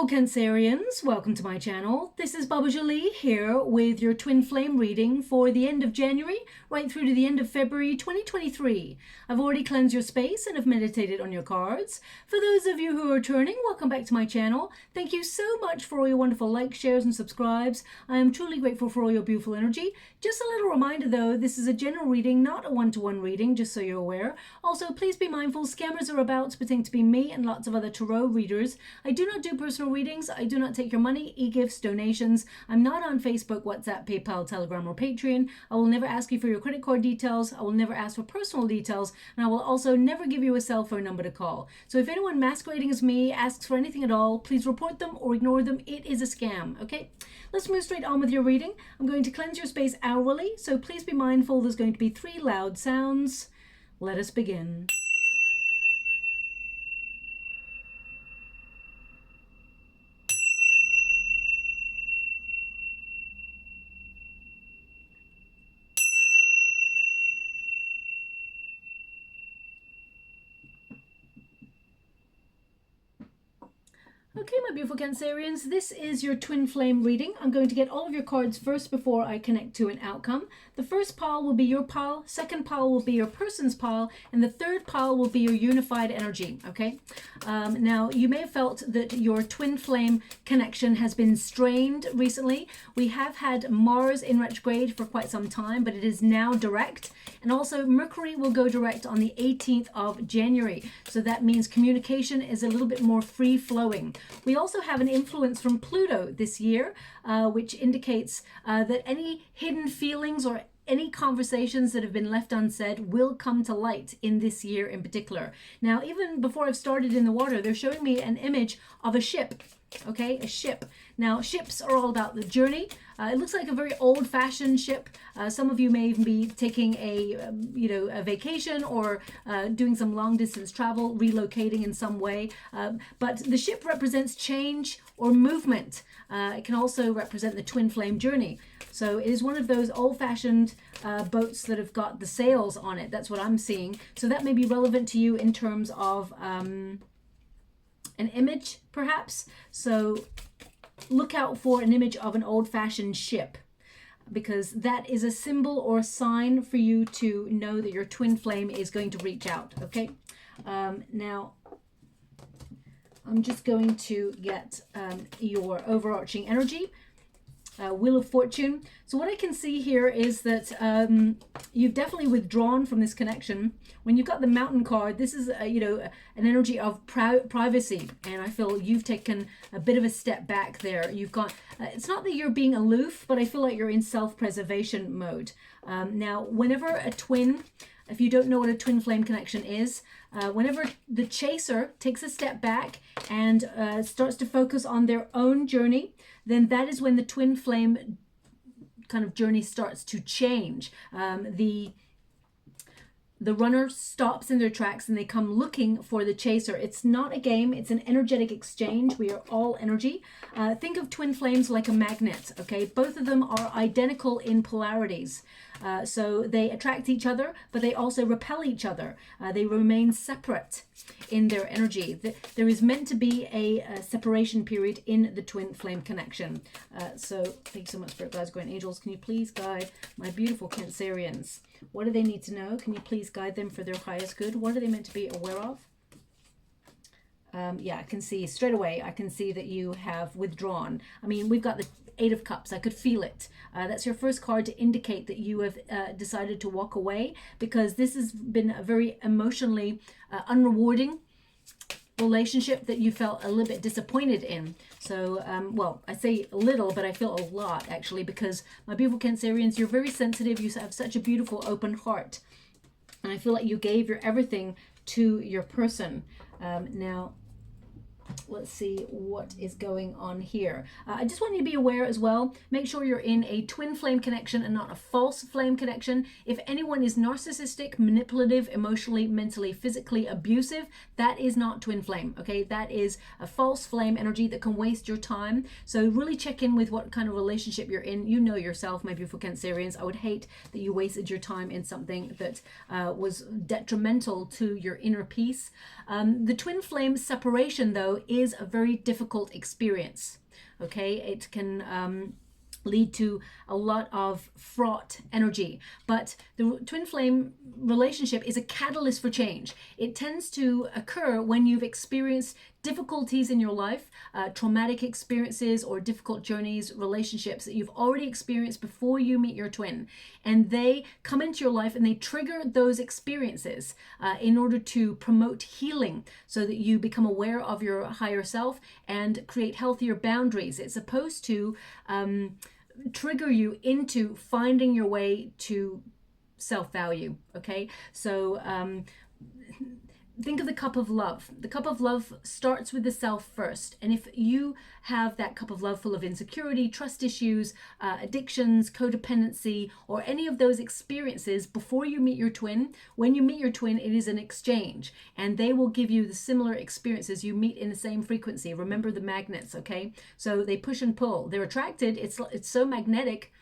beautiful Cancerians, welcome to my channel. This is Baba Jolie here with your twin flame reading for the end of January right through to the end of February 2023. I've already cleansed your space and have meditated on your cards. For those of you who are returning, welcome back to my channel. Thank you so much for all your wonderful likes, shares and subscribes. I am truly grateful for all your beautiful energy. Just a little reminder though, this is a general reading, not a one-to-one reading, just so you're aware. Also, please be mindful, scammers are about to pretend to be me and lots of other tarot readers. I do not do personal readings. I do not take your money, e-gifts, donations. I'm not on Facebook, WhatsApp, PayPal, Telegram, or Patreon. I will never ask you for your credit card details. I will never ask for personal details. And I will also never give you a cell phone number to call. So if anyone masquerading as me asks for anything at all, please report them or ignore them. It is a scam, okay? Let's move straight on with your reading. I'm going to cleanse your space hourly, so please be mindful there's going to be 3 loud sounds. Let us begin. Okay, my beautiful Cancerians, this is your twin flame reading. I'm going to get all of your cards first before I connect to an outcome. The first pile will be your pile, second pile will be your person's pile, and the third pile will be your unified energy, okay? Now, you may have felt that your twin flame connection has been strained recently. We have had Mars in retrograde for quite some time, but it is now direct. And also Mercury will go direct on the 18th of January. So that means communication is a little bit more free-flowing. We also have an influence from Pluto this year, which indicates that any hidden feelings or any conversations that have been left unsaid will come to light in this year in particular. Now, even before I've started in the water, they're showing me an image of a ship. Okay, a ship. Now, ships are all about the journey. It looks like a very old-fashioned ship. Some of you may even be taking a vacation or doing some long-distance travel, relocating in some way. But the ship represents change or movement. It can also represent the twin flame journey. So it is one of those old-fashioned boats that have got the sails on it. That's what I'm seeing. So that may be relevant to you in terms of an image, perhaps. So look out for an image of an old-fashioned ship, because that is a symbol or a sign for you to know that your twin flame is going to reach out, okay? Now, I'm just going to get your overarching energy. Wheel of Fortune. So what I can see here is that you've definitely withdrawn from this connection. When you've got the Mountain card, this is an energy of privacy, and I feel you've taken a bit of a step back there. You've got it's not that you're being aloof, but I feel like you're in self-preservation mode. Now, whenever a twin, if you don't know what a twin flame connection is, whenever the chaser takes a step back and starts to focus on their own journey, then that is when the twin flame kind of journey starts to change. The runner stops in their tracks and they come looking for the chaser. It's not a game, it's an energetic exchange. We are all energy. Think of twin flames like a magnet, okay? Both of them are identical in polarities. So they attract each other, but they also repel each other. They remain separate in their energy. There is meant to be a separation period in the twin flame connection. So thank you so much, Spirit Guides, Guardian Angels. Can you please guide my beautiful Cancerians? What do they need to know? Can you please guide them for their highest good? What are they meant to be aware of? Yeah, I can see straight away, I can see that you have withdrawn. I mean, we've got the 8 of Cups. I could feel it. That's your first card to indicate that you have decided to walk away, because this has been a very emotionally unrewarding relationship that you felt a little bit disappointed in. So, well, I say a little, but I feel a lot actually, because my beautiful Cancerians, you're very sensitive. You have such a beautiful open heart. And I feel like you gave your everything to your person. Now, let's see what is going on here. I just want you to be aware as well, make sure you're in a twin flame connection and not a false flame connection. If anyone is narcissistic, manipulative, emotionally, mentally, physically abusive, that is not twin flame, okay? That is a false flame energy that can waste your time. So really check in with what kind of relationship you're in. You know yourself, my beautiful Cancerians. I would hate that you wasted your time in something that was detrimental to your inner peace. The twin flame separation, though, though, is a very difficult experience. Okay, it can lead to a lot of fraught energy, but the twin flame relationship is a catalyst for change. It tends to occur when you've experienced difficulties in your life, traumatic experiences or difficult journeys, relationships that you've already experienced before you meet your twin, and they come into your life and they trigger those experiences in order to promote healing so that you become aware of your higher self and create healthier boundaries. It's supposed to trigger you into finding your way to self-value. Okay, so think of the cup of love. The cup of love starts with the self first. And if you have that cup of love full of insecurity, trust issues, addictions, codependency, or any of those experiences before you meet your twin, when you meet your twin, it is an exchange. And they will give you the similar experiences. You meet in the same frequency. Remember the magnets, okay? So they push and pull. They're attracted. It's so magnetic.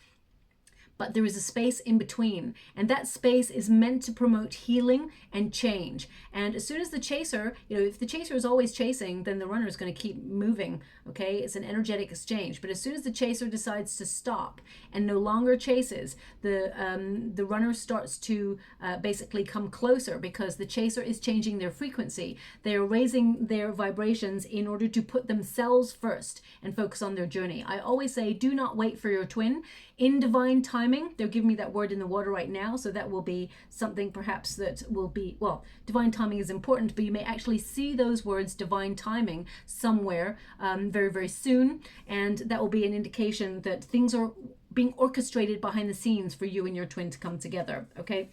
But there is a space in between, and that space is meant to promote healing and change. And as soon as the chaser, if the chaser is always chasing, then the runner is going to keep moving. Okay, it's an energetic exchange. But as soon as the chaser decides to stop and no longer chases, the runner starts to basically come closer, because the chaser is changing their frequency. They are raising their vibrations in order to put themselves first and focus on their journey. I always say, do not wait for your twin. In divine timing, they're giving me that word in the water right now, so that will be something perhaps that will be, well, divine timing is important, but you may actually see those words, divine timing, somewhere very, very soon, and that will be an indication that things are being orchestrated behind the scenes for you and your twin to come together. Okay,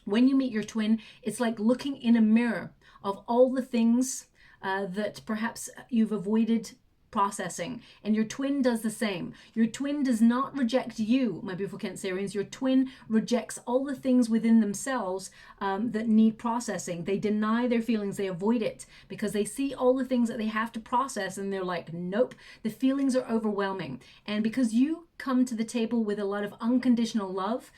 when you meet your twin, it's like looking in a mirror of all the things that perhaps you've avoided processing, and your twin does the same. Your twin does not reject you, my beautiful Cancerians. Your twin rejects all the things within themselves that need processing. They deny their feelings, they avoid it, because they see all the things that they have to process, and they're like, nope, the feelings are overwhelming. And because you come to the table with a lot of unconditional love,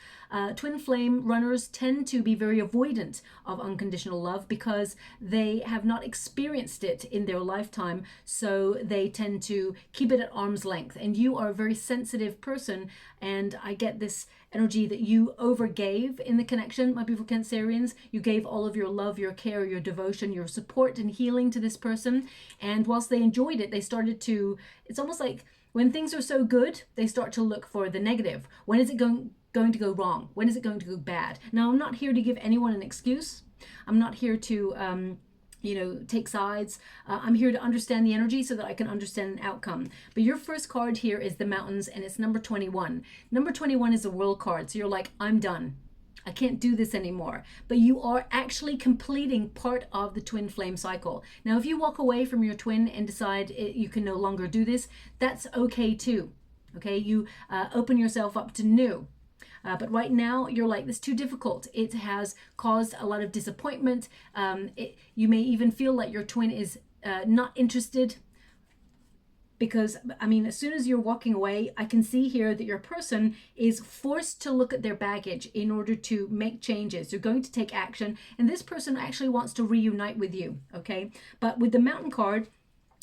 twin flame runners tend to be very avoidant of unconditional love because they have not experienced it in their lifetime, so they tend to keep it at arm's length. And you are a very sensitive person, and I get this energy that you overgave in the connection, my beautiful Cancerians. You gave all of your love, your care, your devotion, your support and healing to this person, and whilst they enjoyed it, they started to, it's almost like when things are so good, they start to look for the negative. When is it going to go wrong? When is it going to go bad? Now, I'm not here to give anyone an excuse. I'm not here to take sides. I'm here to understand the energy so that I can understand an outcome. But your first card here is the Mountains, and it's number 21. Number 21 is the World card. So you're like, I'm done. I can't do this anymore. But you are actually completing part of the twin flame cycle. Now, if you walk away from your twin and decide you can no longer do this, that's okay too. Okay, you open yourself up to new. But right now, you're like, this is too difficult. It has caused a lot of disappointment. You may even feel like your twin is not interested, because, I mean, as soon as you're walking away, I can see here that your person is forced to look at their baggage in order to make changes. You're going to take action, and this person actually wants to reunite with you, okay? But with the Mountain card,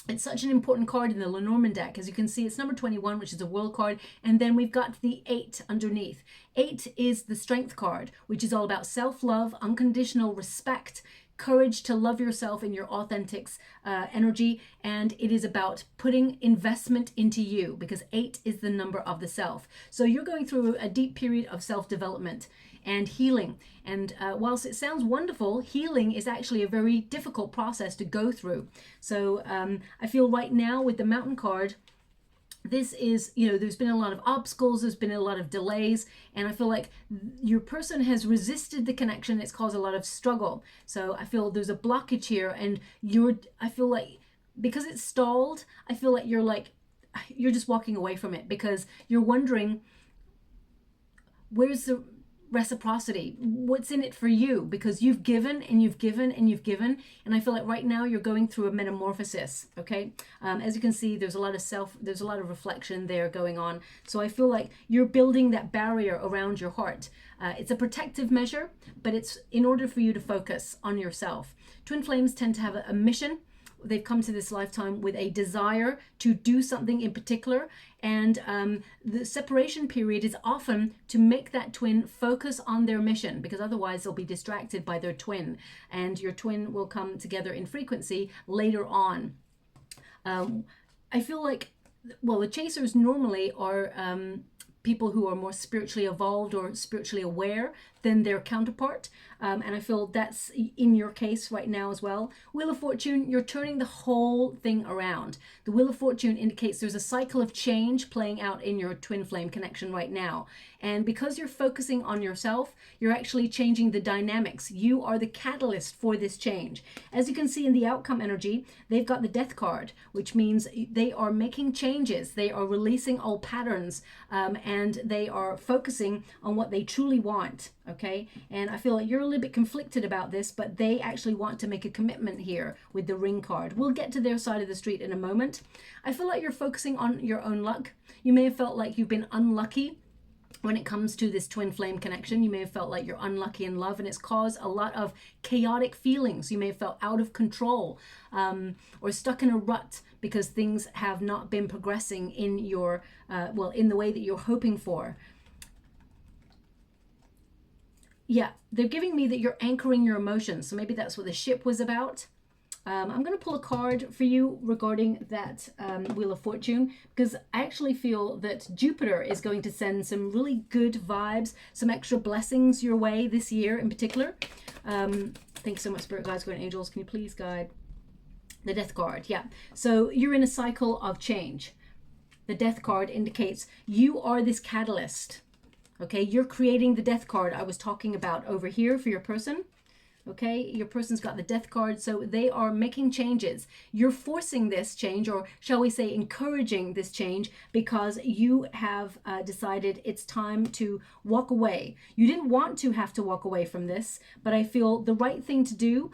it's such an important card in the Lenormand deck. As you can see, it's number 21, which is a World card, and then we've got the 8 underneath. 8 is the Strength card, which is all about self-love, unconditional respect, courage to love yourself in your authentic energy, and it is about putting investment into you, because 8 is the number of the self. So you're going through a deep period of self-development and healing, and whilst it sounds wonderful, healing is actually a very difficult process to go through. So I feel right now with the Mountain card, this is, there's been a lot of obstacles, there's been a lot of delays, and I feel like your person has resisted the connection. It's caused a lot of struggle. So I feel there's a blockage here, and I feel like because it's stalled, I feel like you're just walking away from it, because you're wondering, where's the reciprocity? What's in it for you? Because you've given and you've given and you've given, and I feel like right now you're going through a metamorphosis. Okay, as you can see, there's a lot of reflection there going on. So I feel like you're building that barrier around your heart. It's a protective measure, but it's in order for you to focus on yourself. Twin flames tend to have a mission. they've come to this lifetime with a desire to do something in particular, and the separation period is often to make that twin focus on their mission, because otherwise they'll be distracted by their twin, and your twin will come together in frequency later on. I feel like, well, the chasers normally are people who are more spiritually evolved or spiritually aware than their counterpart. And I feel that's in your case right now as well. Wheel of Fortune, you're turning the whole thing around. The Wheel of Fortune indicates there's a cycle of change playing out in your twin flame connection right now. And because you're focusing on yourself, you're actually changing the dynamics. You are the catalyst for this change. As you can see in the outcome energy, they've got the Death card, which means they are making changes. They are releasing old patterns, and they are focusing on what they truly want. Okay, and I feel like you're a little bit conflicted about this, but they actually want to make a commitment here with the Ring card. We'll get to their side of the street in a moment. I feel like you're focusing on your own luck. You may have felt like you've been unlucky when it comes to this twin flame connection. You may have felt like you're unlucky in love, and it's caused a lot of chaotic feelings. You may have felt out of control, or stuck in a rut because things have not been progressing in your, well, in the way that you're hoping for. Yeah, they're giving me that you're anchoring your emotions. So maybe that's what the ship was about. I'm going to pull a card for you regarding that Wheel of Fortune, because I actually feel that Jupiter is going to send some really good vibes, some extra blessings your way this year in particular. Thanks so much, Spirit Guides, Guardian Angels. Can you please guide the Death card? Yeah, so you're in a cycle of change. The Death card indicates you are this catalyst. Okay, you're creating the Death card I was talking about over here for your person. Okay, your person's got the Death card, so they are making changes. You're forcing this change, or shall we say encouraging this change, because you have decided it's time to walk away. You didn't want to have to walk away from this, but I feel the right thing to do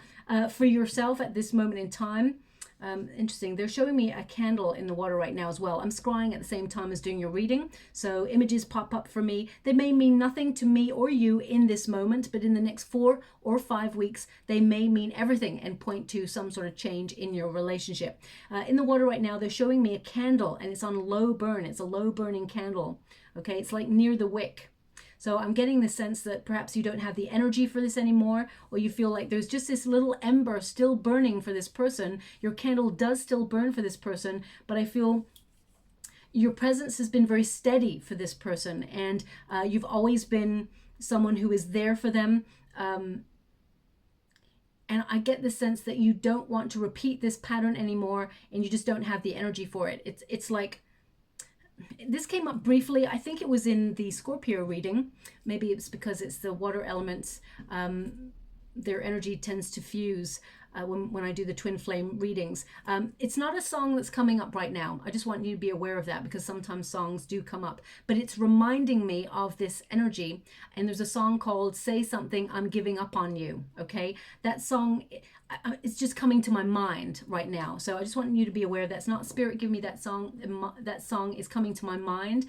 for yourself at this moment in time. Interesting. They're showing me a candle in the water right now as well. I'm scrying at the same time as doing your reading, so images pop up for me. They may mean nothing to me or you in this moment, but in the next 4 or 5 weeks, they may mean everything and point to some sort of change in your relationship. In the water right now, they're showing me a candle, and it's on low burn. It's a low burning candle. Okay, it's like near the wick. So I'm getting the sense that perhaps you don't have the energy for this anymore, or you feel like there's just this little ember still burning for this person. Your candle does still burn for this person, but I feel your presence has been very steady for this person, and you've always been someone who is there for them. And I get the sense that you don't want to repeat this pattern anymore, and you just don't have the energy for it. It's like, this came up briefly. I think it was in the Scorpio reading. Maybe it's because it's the water elements. Their energy tends to fuse when I do the twin flame readings. It's not a song that's coming up right now. I just want you to be aware of that, because sometimes songs do come up. But it's reminding me of this energy. And there's a song called Say Something, I'm Giving Up on You. Okay, that song, it's just coming to my mind right now. So I just want you to be aware that's not Spirit give me that song. That song is coming to my mind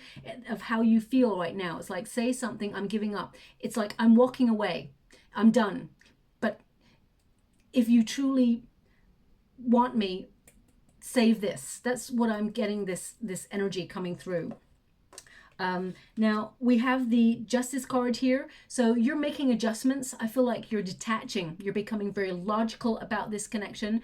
of how you feel right now. It's like, say something, I'm giving up. It's like, I'm walking away. I'm done. But if you truly want me, save this. That's what I'm getting, this energy coming through. Now we have the Justice card here. So you're making adjustments. I feel like you're detaching. You're becoming very logical about this connection.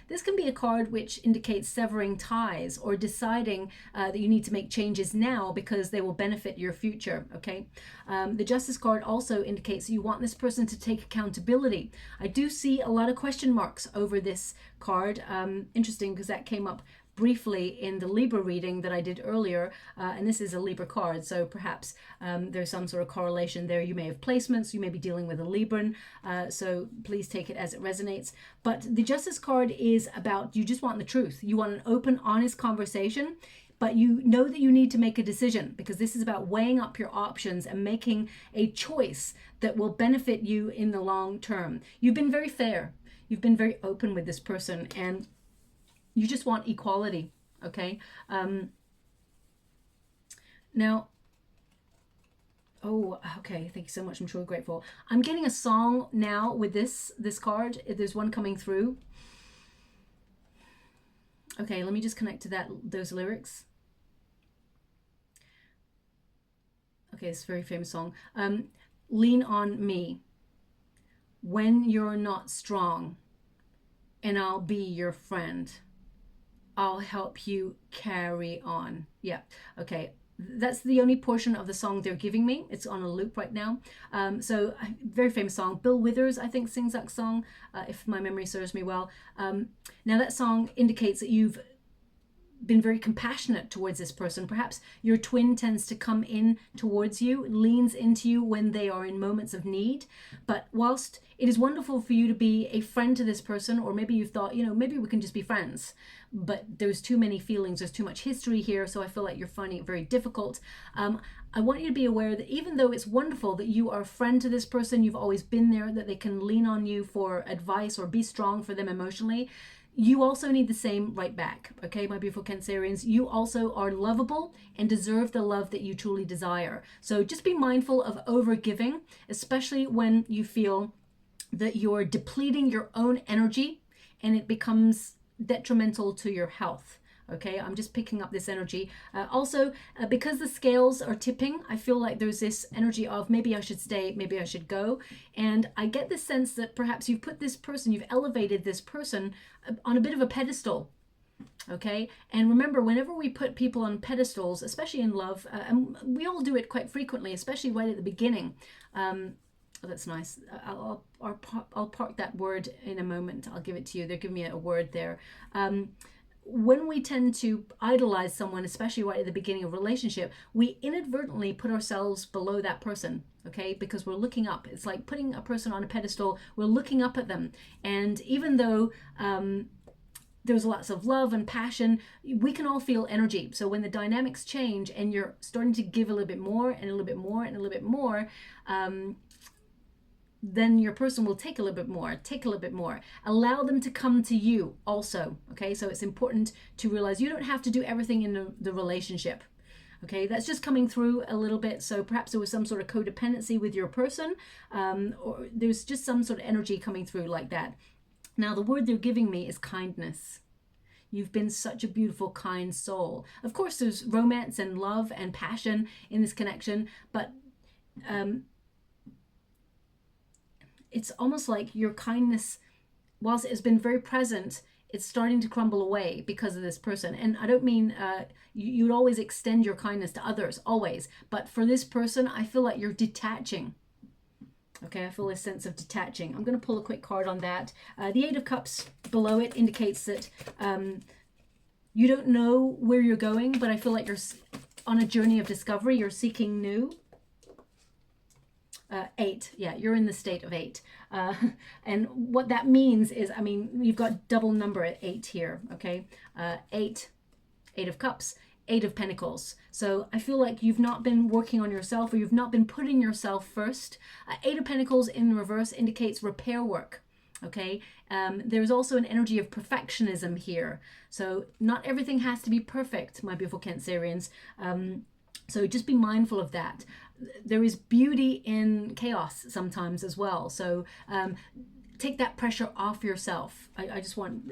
This can be a card which indicates severing ties, or deciding that you need to make changes now because they will benefit your future. Okay. The Justice card also indicates you want this person to take accountability. I do see a lot of question marks over this card. Interesting, because that came up briefly in the Libra reading that I did earlier, and this is a Libra card, so perhaps there's some sort of correlation there. You may have placements, you may be dealing with a Libran, so please take it as it resonates. But the Justice card is about, you just want the truth. You want an open, honest conversation, but you know that you need to make a decision, because this is about weighing up your options and making a choice that will benefit you in the long term. You've been very fair. You've been very open with this person, and you just want equality. Okay. Now, oh, okay. Thank you so much. I'm truly grateful. I'm getting a song now with this card. There's one coming through. Okay, let me just connect to those lyrics. Okay, it's a very famous song. Lean on me when you're not strong, and I'll be your friend. I'll help you carry on. Yeah, okay. That's the only portion of the song they're giving me. It's on a loop right now. So, very famous song. Bill Withers, I think, sings that song, if my memory serves me well. Now, that song indicates that you've been very compassionate towards this person. Perhaps your twin tends to come in towards you, leans into you when they are in moments of need. But whilst it is wonderful for you to be a friend to this person, or maybe you've thought, maybe we can just be friends, but there's too many feelings, there's too much history here, so I feel like you're finding it very difficult. I want you to be aware that even though it's wonderful that you are a friend to this person, you've always been there, that they can lean on you for advice or be strong for them emotionally, you also need the same right back, okay, my beautiful Cancerians? You also are lovable and deserve the love that you truly desire. So just be mindful of over-giving, especially when you feel that you're depleting your own energy and it becomes detrimental to your health. Okay, I'm just picking up this energy. Also, because the scales are tipping, I feel like there's this energy of maybe I should stay, maybe I should go. And I get the sense that perhaps you've put this person, you've elevated this person on a bit of a pedestal. Okay, and remember, whenever we put people on pedestals, especially in love, and we all do it quite frequently, especially right at the beginning. Oh, that's nice. I'll park that word in a moment. I'll give it to you. They're giving me a word there. When we tend to idolize someone, especially right at the beginning of a relationship, we inadvertently put ourselves below that person, okay? Because we're looking up. It's like putting a person on a pedestal. We're looking up at them. And even though there's lots of love and passion, we can all feel energy. So when the dynamics change and you're starting to give a little bit more and a little bit more and a little bit more, then your person will take a little bit more, allow them to come to you also. Okay, so it's important to realize you don't have to do everything in the relationship. Okay, that's just coming through a little bit. So perhaps there was some sort of codependency with your person, or there's just some sort of energy coming through like that. Now the word they're giving me is kindness. You've been such a beautiful, kind soul. Of course, there's romance and love and passion in this connection, but it's almost like your kindness, whilst it has been very present, it's starting to crumble away because of this person. And I don't mean you'd always extend your kindness to others, always. But for this person, I feel like you're detaching. Okay, I feel a sense of detaching. I'm going to pull a quick card on that. The Eight of Cups below it indicates that you don't know where you're going, but I feel like you're on a journey of discovery. You're seeking new. 8, yeah, you're in the state of 8. And what that means is, I mean, you've got double number at 8 here, okay? 8 of Cups, 8 of Pentacles. So I feel like you've not been working on yourself, or you've not been putting yourself first. 8 of Pentacles in reverse indicates repair work. Okay, there's also an energy of perfectionism here. So not everything has to be perfect, my beautiful Cancerians. So just be mindful of that. There is beauty in chaos sometimes as well. So take that pressure off yourself. I just want,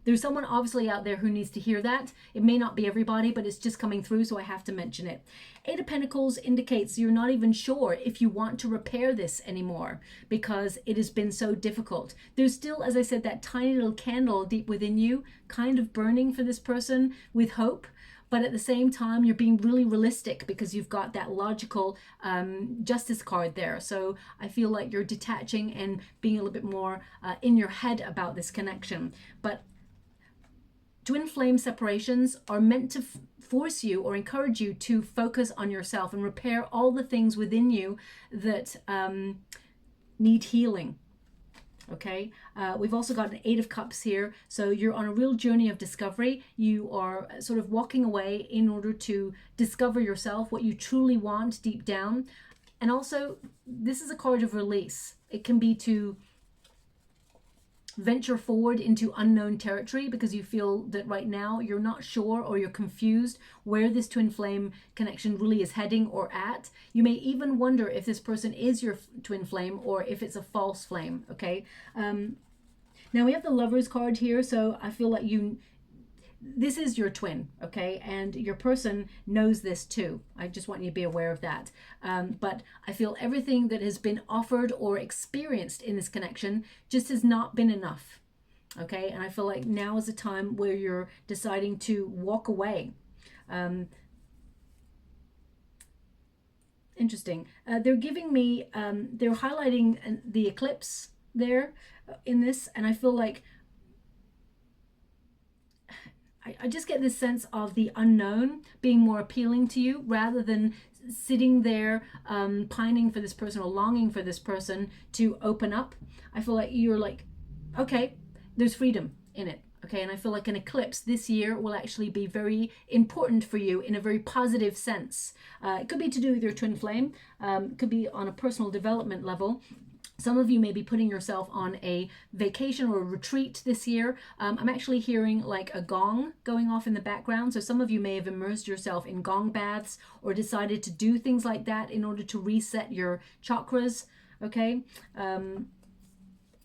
there's someone obviously out there who needs to hear that. It may not be everybody, but it's just coming through, so I have to mention it. 8 of Pentacles indicates you're not even sure if you want to repair this anymore because it has been so difficult. There's still, as I said, that tiny little candle deep within you kind of burning for this person with hope. But at the same time, you're being really realistic because you've got that logical justice card there. So I feel like you're detaching and being a little bit more in your head about this connection. But twin flame separations are meant to force you or encourage you to focus on yourself and repair all the things within you that need healing. Okay, we've also got an 8 of Cups here. So you're on a real journey of discovery. You are sort of walking away in order to discover yourself, what you truly want deep down. And also, this is a card of release. It can be to venture forward into unknown territory because you feel that right now you're not sure or you're confused where this twin flame connection really is heading or at. You may even wonder if this person is your twin flame or if it's a false flame. Okay, now we have the Lovers card here, so I feel like this is your twin, okay? And your person knows this too. I just want you to be aware of that. But I feel everything that has been offered or experienced in this connection just has not been enough, okay? And I feel like now is a time where you're deciding to walk away. Interesting. They're giving me, they're highlighting the eclipse there in this, and I feel like I just get this sense of the unknown being more appealing to you rather than sitting there pining for this person or longing for this person to open up. I feel like you're like, okay, there's freedom in it. Okay, and I feel like an eclipse this year will actually be very important for you in a very positive sense. It could be to do with your twin flame. It could be on a personal development level. Some of you may be putting yourself on a vacation or a retreat this year. I'm actually hearing like a gong going off in the background. So some of you may have immersed yourself in gong baths or decided to do things like that in order to reset your chakras. Okay.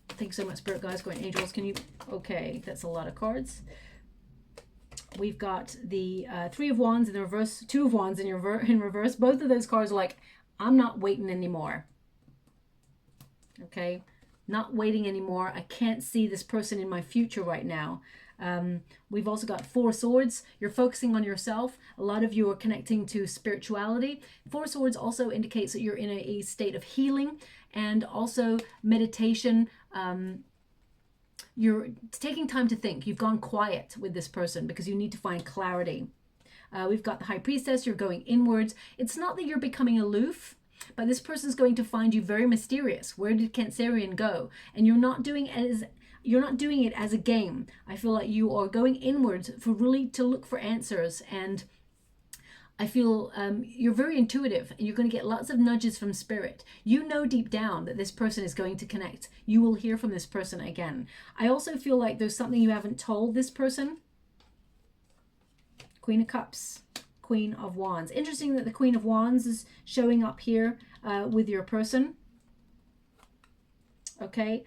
Thanks so much, Spirit Guides, Guardian Angels. Can you... Okay, that's a lot of cards. We've got the Three of Wands in the reverse, Two of Wands in reverse. Both of those cards are like, I'm not waiting anymore. Okay, not waiting anymore. I can't see this person in my future right now. We've also got Four Swords. You're focusing on yourself. A lot of you are connecting to spirituality. Four Swords also indicates that you're in a state of healing and also meditation. You're taking time to think. You've gone quiet with this person because you need to find clarity. We've got the High Priestess. You're going inwards. It's not that you're becoming aloof, but this person's going to find you very mysterious. Where did Cancerian go? And you're not doing it as a game. I feel like you are going inwards for really to look for answers. And I feel you're very intuitive and you're going to get lots of nudges from spirit. You know deep down that this person is going to connect. You will hear from this person again. I also feel like there's something you haven't told this person. Queen of Cups, Queen of Wands. Interesting that the Queen of Wands is showing up here with your person. Okay.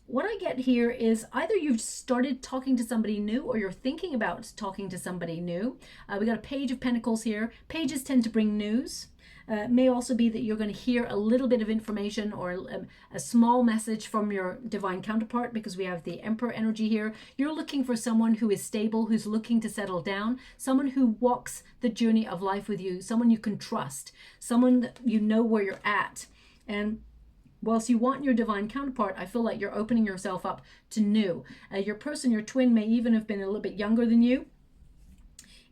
What I get here is either you've started talking to somebody new or you're thinking about talking to somebody new. We got a Page of Pentacles here. Pages tend to bring news. It may also be that you're going to hear a little bit of information or a small message from your divine counterpart because we have the Emperor energy here. You're looking for someone who is stable, who's looking to settle down, someone who walks the journey of life with you, someone you can trust, someone that you know where you're at. And whilst you want your divine counterpart, I feel like you're opening yourself up to new. Your person, your twin, may even have been a little bit younger than you.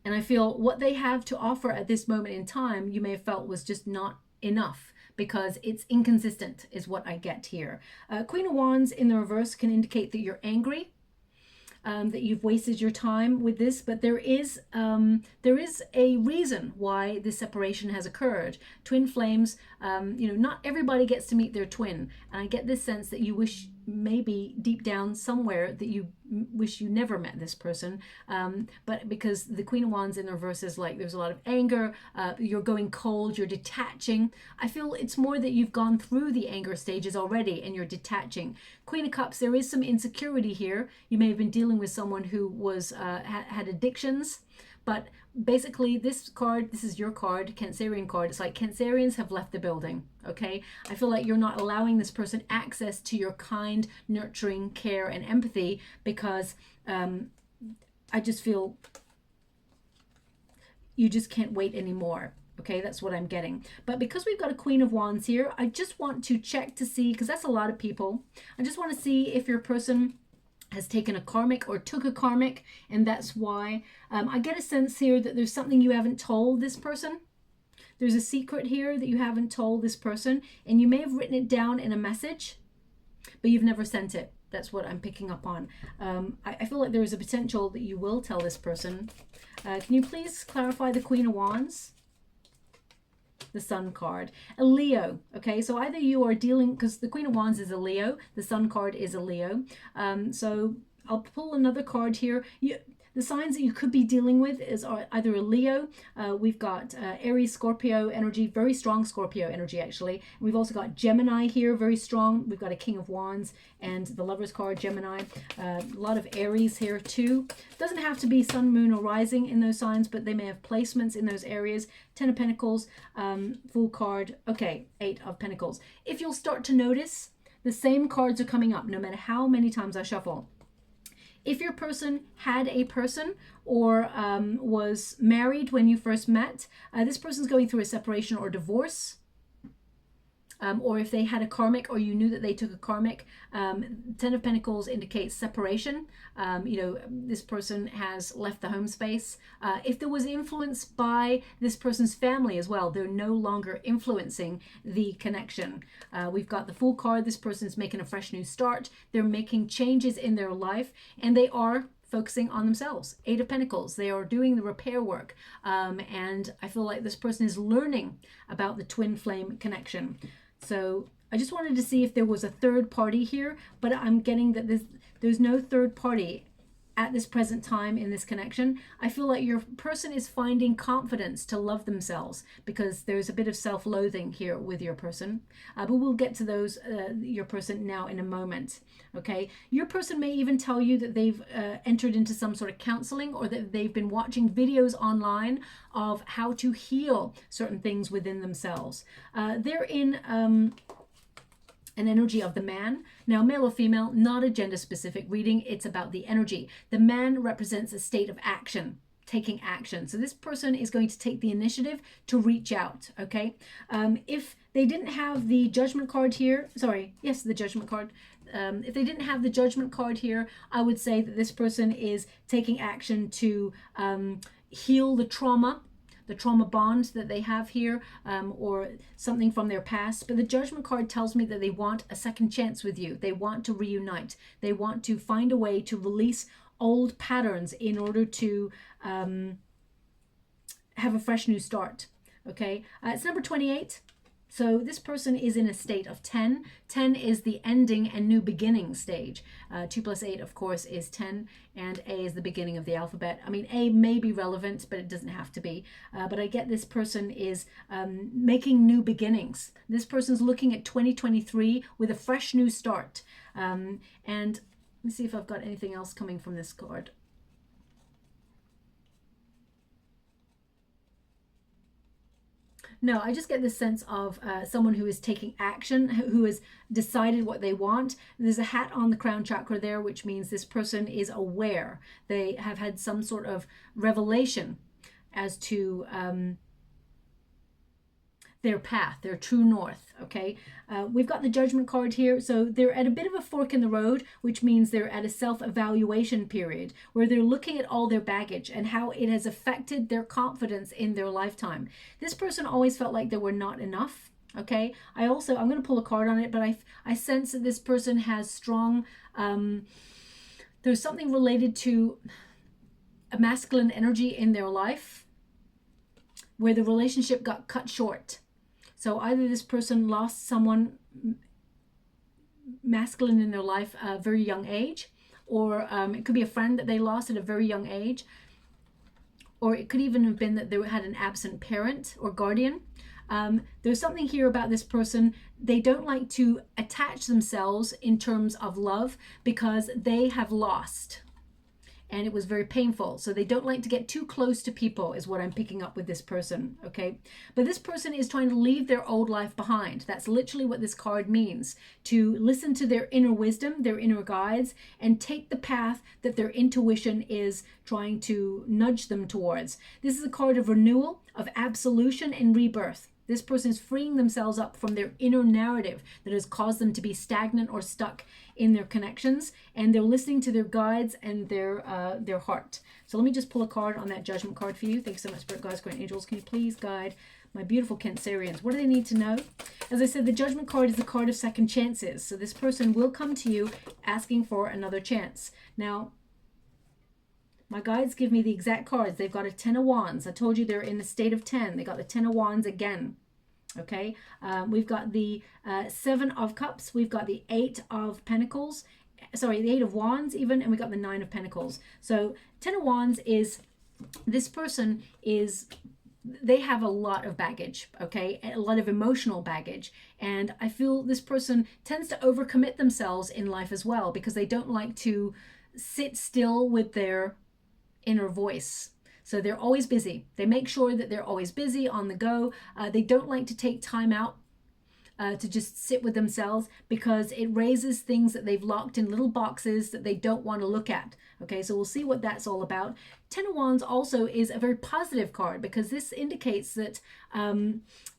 And I feel what they have to offer at this moment in time, you may have felt was just not enough because it's inconsistent is what I get here. Queen of Wands in the reverse can indicate that you're angry. That you've wasted your time with this, but there is a reason why this separation has occurred. Twin flames, not everybody gets to meet their twin, and I get this sense that you wish maybe deep down somewhere that you wish you never met this person, but because the Queen of Wands in the reverse is like there's a lot of anger, you're going cold, you're detaching. I feel it's more that you've gone through the anger stages already and you're detaching. Queen of Cups, there is some insecurity here. You may have been dealing with someone who was had addictions, but basically this card, this is your card, Cancerian card. It's like Cancerians have left the building, okay? I feel like you're not allowing this person access to your kind, nurturing care and empathy because I just feel you just can't wait anymore. Okay, that's what I'm getting. But because we've got a Queen of Wands here, I just want to check to see, because that's a lot of people. I just want to see if your person has taken a karmic or took a karmic, and that's why. I get a sense here that there's something you haven't told this person. There's a secret here that you haven't told this person, and you may have written it down in a message, but you've never sent it. That's what I'm picking up on. I feel like there is a potential that you will tell this person. Can you please clarify the Queen of Wands? The Sun card, a Leo. Okay, so either you are dealing, because the Queen of Wands is a Leo, the Sun card is a Leo. So I'll pull another card here. The signs that you could be dealing with is either a Leo. We've got Aries, Scorpio energy, very strong Scorpio energy actually. We've also got Gemini here, very strong. We've got a King of Wands and the Lover's card, Gemini. A lot of Aries here too. Doesn't have to be Sun, Moon, or Rising in those signs, but they may have placements in those areas. 10 of Pentacles, full card. Okay, 8 of Pentacles. If you'll start to notice, the same cards are coming up no matter how many times I shuffle. If your person had a person or was married when you first met, this person's going through a separation or divorce. Or if they had a karmic or you knew that they took a karmic, 10 of Pentacles indicates separation. You know, this person has left the home space. If there was influence by this person's family as well, they're no longer influencing the connection. We've got the Fool card. This person's making a fresh new start. They're making changes in their life and they are focusing on themselves. 8 of Pentacles, they are doing the repair work. And I feel like this person is learning about the twin flame connection. So I just wanted to see if there was a third party here, but I'm getting that there's no third party at this present time in this connection. I feel like your person is finding confidence to love themselves because there's a bit of self-loathing here with your person. But we'll get to those, your person now in a moment. Okay, your person may even tell you that they've entered into some sort of counseling or that they've been watching videos online of how to heal certain things within themselves. They're in an energy of the man. Now, male or female, not a gender specific reading. It's about the energy. The man represents a state of action, taking action. So this person is going to take the initiative to reach out. Okay. If they didn't have the Judgment card here, the Judgment card. If they didn't have the Judgment card here, I would say that this person is taking action to heal the trauma bond that they have here, or something from their past. But the Judgment card tells me that they want a second chance with you. They want to reunite. They want to find a way to release old patterns in order to have a fresh new start. Okay, it's number 28. So this person is in a state of 10. 10 is the ending and new beginning stage. 2 plus 8, of course, is 10. And A is the beginning of the alphabet. I mean, A may be relevant, but it doesn't have to be. But I get this person is making new beginnings. This person's looking at 2023 with a fresh new start. And let me see if I've got anything else coming from this card. No, I just get this sense of someone who is taking action, who has decided what they want. There's a hat on the crown chakra there, which means this person is aware. They have had some sort of revelation as to their path, their true north. Okay, we've got the Judgment card here. So they're at a bit of a fork in the road, which means they're at a self-evaluation period where they're looking at all their baggage and how it has affected their confidence in their lifetime. This person always felt like they were not enough. Okay, I'm going to pull a card on it, but I sense that this person has strong, there's something related to a masculine energy in their life where the relationship got cut short. So either this person lost someone masculine in their life at a very young age, or it could be a friend that they lost at a very young age, or it could even have been that they had an absent parent or guardian. There's something here about this person. They don't like to attach themselves in terms of love because they have lost. And it was very painful. So they don't like to get too close to people is what I'm picking up with this person, okay? But this person is trying to leave their old life behind. That's literally what this card means. To listen to their inner wisdom, their inner guides, and take the path that their intuition is trying to nudge them towards. This is a card of renewal, of absolution and rebirth. This person is freeing themselves up from their inner narrative that has caused them to be stagnant or stuck in their connections, and they're listening to their guides and their heart. So let me just pull a card on that Judgment card for you. Thanks so much, Spirit Guides, Great Angels. Can you please guide my beautiful Cancerians? What do they need to know? As I said, the Judgment card is the card of second chances. So this person will come to you asking for another chance. Now, my guides give me the exact cards. They've got a 10 of Wands. I told you they're in the state of 10. They got the 10 of Wands again. Okay. We've got the 7 of Cups. We've got the 8 of Pentacles. sorry, the Eight of Wands even, and we got the Nine of Pentacles. So Ten of Wands is, this person is, they have a lot of baggage, okay, a lot of emotional baggage, and I feel this person tends to overcommit themselves in life as well, because they don't like to sit still with their inner voice. So they're always busy. They make sure that they're always busy, on the go. They don't like to take time out to just sit with themselves, because it raises things that they've locked in little boxes that they don't want to look at. Okay, so we'll see what that's all about. Ten of Wands also is a very positive card, because this indicates that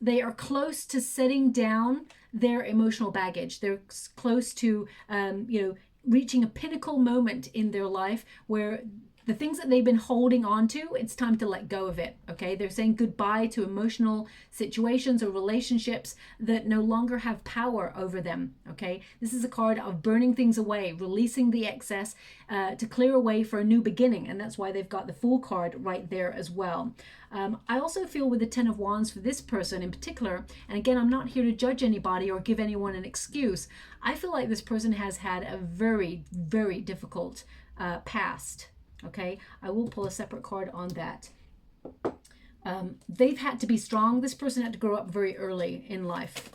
they are close to setting down their emotional baggage. They're close to, you know, reaching a pinnacle moment in their life where the things that they've been holding on to, it's time to let go of it, okay? They're saying goodbye to emotional situations or relationships that no longer have power over them, okay? This is a card of burning things away, releasing the excess to clear away for a new beginning, and that's why they've got the Fool card right there as well. I also feel with the Ten of Wands for this person in particular, and again, I'm not here to judge anybody or give anyone an excuse, I feel like this person has had a very, very difficult past. Okay, I will pull a separate card on that. They've had to be strong. This person had to grow up very early in life.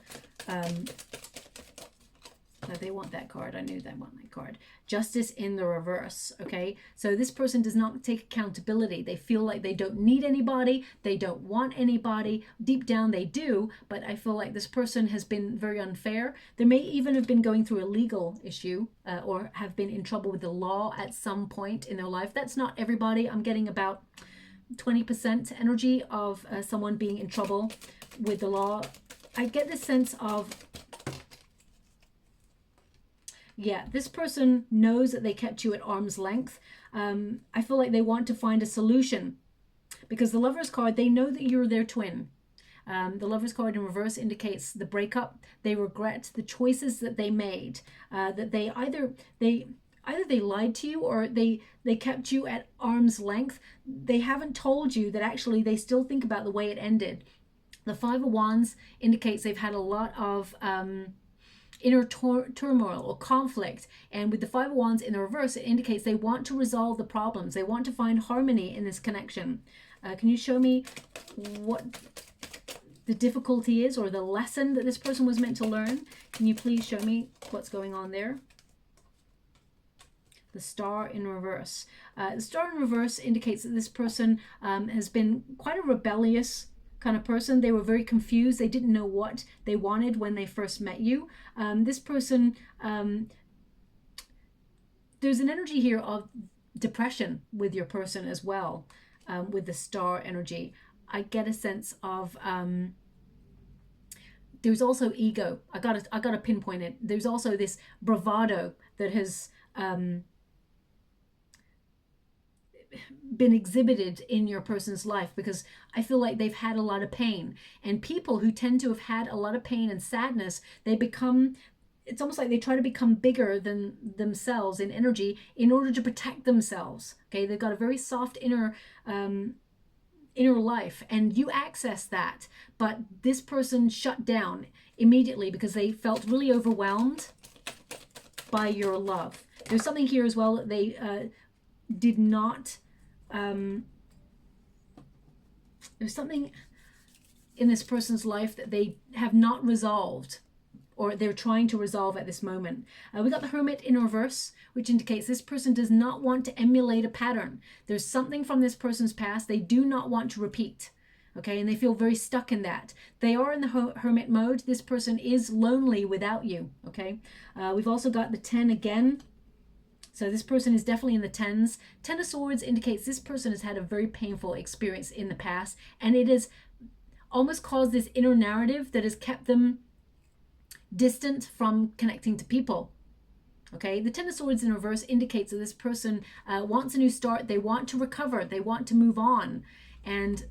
So they want that card. I knew they want that card. Justice in the reverse. Okay, so this person does not take accountability. They feel like they don't need anybody. They don't want anybody. Deep down they do, but I feel like this person has been very unfair. They may even have been going through a legal issue or have been in trouble with the law at some point in their life. That's not everybody. I'm getting about 20% energy of someone being in trouble with the law. I get this sense of, yeah, this person knows that they kept you at arm's length. I feel like they want to find a solution, because the Lover's card, they know that you're their twin. The Lover's card in reverse indicates the breakup. They regret the choices that they made, that they either they lied to you or they kept you at arm's length. They haven't told you that actually they still think about the way it ended. The Five of Wands indicates they've had a lot of inner turmoil or conflict, and with the Five of Wands in the reverse, it indicates they want to resolve the problems. They want to find harmony in this connection. Can you show me what the difficulty is, or the lesson that this person was meant to learn? Can you please show me what's going on there? The Star in reverse. The Star in reverse indicates that this person has been quite a rebellious kind of person. They were very confused. They didn't know what they wanted when they first met you. This person, there's an energy here of depression with your person as well, with the Star energy. I get a sense of there's also ego. I gotta pinpoint it. There's also this bravado that has been exhibited in your person's life, because I feel like they've had a lot of pain, and people who tend to have had a lot of pain and sadness, they become, it's almost like they try to become bigger than themselves in energy in order to protect themselves. Okay, they've got a very soft inner life, and you access that, but this person shut down immediately because they felt really overwhelmed by your love. There's something here as well that they did not, there's something in this person's life that they have not resolved, or they're trying to resolve at this moment. We got the Hermit in reverse, which indicates this person does not want to emulate a pattern. There's something from this person's past they do not want to repeat. Okay, and they feel very stuck in that. They are in the hermit mode. This person is lonely without you. Okay, we've also got the 10 again. So this person is definitely in the tens. Ten of Swords indicates this person has had a very painful experience in the past, and it has almost caused this inner narrative that has kept them distant from connecting to people. Okay, the Ten of Swords in reverse indicates that this person wants a new start. They want to recover. They want to move on, and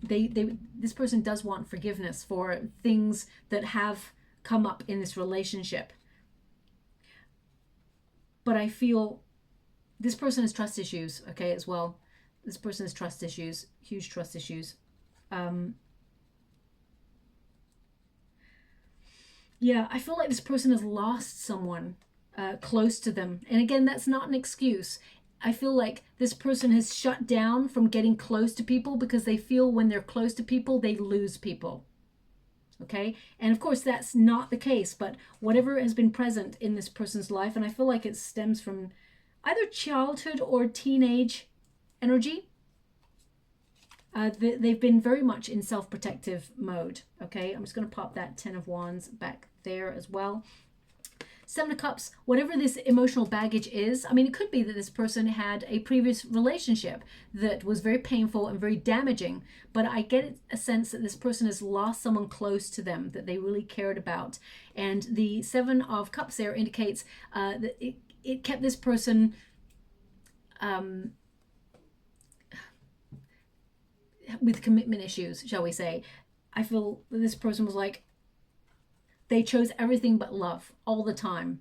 this person does want forgiveness for things that have come up in this relationship. But I feel this person has trust issues, okay, as well. This person has trust issues, huge trust issues. Yeah, I feel like this person has lost someone close to them. And again, that's not an excuse. I feel like this person has shut down from getting close to people because they feel when they're close to people, they lose people. Okay, and of course that's not the case, but whatever has been present in this person's life, and I feel like it stems from either childhood or teenage energy, they've been very much in self-protective mode. Okay, I'm just going to pop that 10 of Wands back there as well. 7 of Cups, whatever this emotional baggage is, I mean, it could be that this person had a previous relationship that was very painful and very damaging, but I get a sense that this person has lost someone close to them that they really cared about. And the 7 of Cups there indicates that it kept this person with commitment issues, shall we say. I feel that this person was like, they chose everything but love all the time.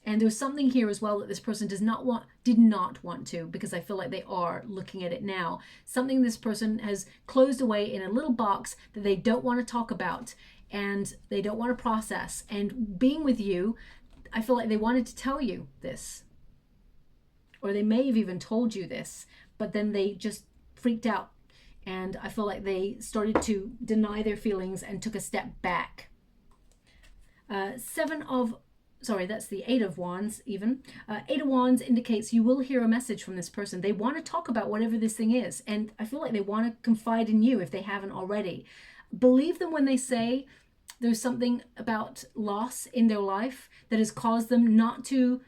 And there's something here as well that this person did not want to, because I feel like they are looking at it now. Something this person has closed away in a little box that they don't want to talk about and they don't want to process. And being with you, I feel like they wanted to tell you this. Or they may have even told you this, but then they just freaked out. And I feel like they started to deny their feelings and took a step back. That's the 8 of Wands even. 8 of Wands indicates you will hear a message from this person. They want to talk about whatever this thing is. And I feel like they want to confide in you if they haven't already. Believe them when they say there's something about loss in their life that has caused them not to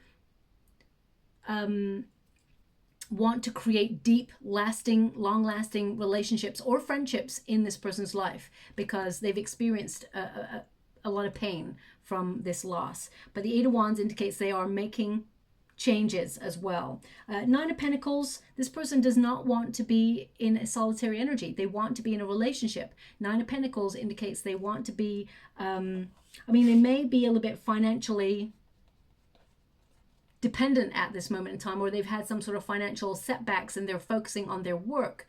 want to create deep, lasting, long-lasting relationships or friendships in this person's life because they've experienced a lot of pain from this loss. But the 8 of Wands indicates they are making changes as well. 9 of Pentacles, this person does not want to be in a solitary energy. They want to be in a relationship. 9 of Pentacles indicates they want to be, they may be a little bit financially dependent at this moment in time, or they've had some sort of financial setbacks and they're focusing on their work,